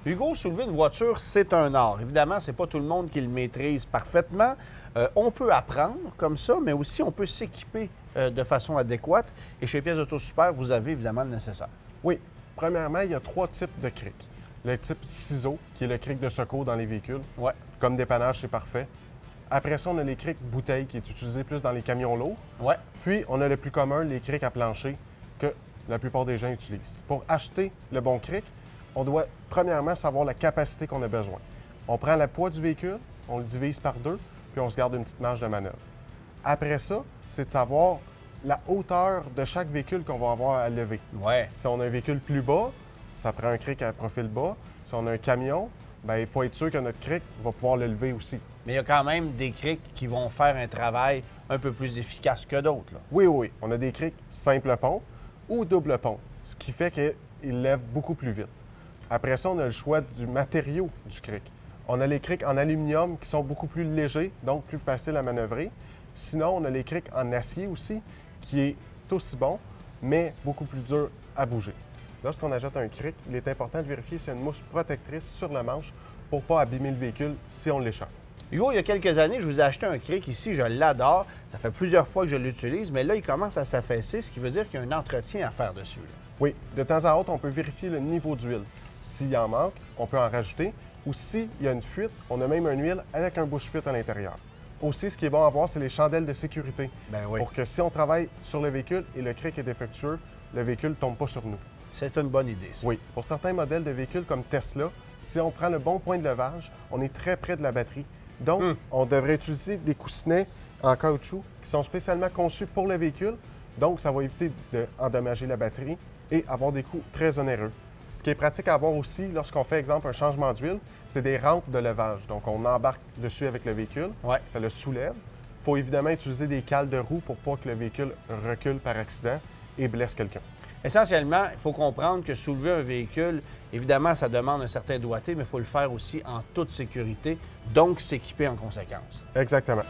Hugo, soulever une voiture, c'est un art. Évidemment, c'est pas tout le monde qui le maîtrise parfaitement. On peut apprendre comme ça, mais aussi on peut s'équiper de façon adéquate. Et chez Pièces Auto Super, vous avez évidemment le nécessaire. Oui. Premièrement, il y a 3 types de crics. Le type ciseau, qui est le cric de secours dans les véhicules. Ouais. Comme dépannage, c'est parfait. Après ça, on a les crics bouteilles, qui est utilisé plus dans les camions lourds. Ouais. Puis, on a le plus commun, les crics à plancher, que la plupart des gens utilisent. Pour acheter le bon cric, on doit premièrement savoir la capacité qu'on a besoin. On prend le poids du véhicule, on le divise par 2, puis on se garde une petite marge de manœuvre. Après ça, c'est de savoir la hauteur de chaque véhicule qu'on va avoir à lever. Ouais. Si on a un véhicule plus bas, ça prend un cric à profil bas. Si on a un camion, bien, il faut être sûr que notre cric va pouvoir le lever aussi. Mais il y a quand même des crics qui vont faire un travail un peu plus efficace que d'autres. Là. Oui, oui. On a des crics simple pont ou double pont, ce qui fait qu'ils lèvent beaucoup plus vite. Après ça, on a le choix du matériau du cric. On a les crics en aluminium qui sont beaucoup plus légers, donc plus faciles à manœuvrer. Sinon, on a les crics en acier aussi, qui est aussi bon, mais beaucoup plus dur à bouger. Lorsqu'on achète un cric, il est important de vérifier s'il y a une mousse protectrice sur la manche pour ne pas abîmer le véhicule si on l'échappe. Hugo, il y a quelques années, je vous ai acheté un cric ici, je l'adore. Ça fait plusieurs fois que je l'utilise, mais là, il commence à s'affaisser, ce qui veut dire qu'il y a un entretien à faire dessus. Là. Oui, de temps à autre, on peut vérifier le niveau d'huile. S'il en manque, on peut en rajouter. Ou s'il y a une fuite, on a même une huile avec un bouche-fuite à l'intérieur. Aussi, ce qui est bon à voir, c'est les chandelles de sécurité. Ben oui. Pour que si on travaille sur le véhicule et le cric est défectueux, le véhicule ne tombe pas sur nous. C'est une bonne idée, ça. Oui. Pour certains modèles de véhicules comme Tesla, si on prend le bon point de levage, on est très près de la batterie. Donc, on devrait utiliser des coussinets en caoutchouc qui sont spécialement conçus pour le véhicule. Donc, ça va éviter d'endommager la batterie et avoir des coûts très onéreux. Ce qui est pratique à avoir aussi lorsqu'on fait, exemple, un changement d'huile, c'est des rampes de levage. Donc, on embarque dessus avec le véhicule, Ouais. ça le soulève. Il faut évidemment utiliser des cales de roue pour pas que le véhicule recule par accident et blesse quelqu'un. Essentiellement, il faut comprendre que soulever un véhicule, évidemment, ça demande un certain doigté, mais il faut le faire aussi en toute sécurité, donc s'équiper en conséquence. Exactement.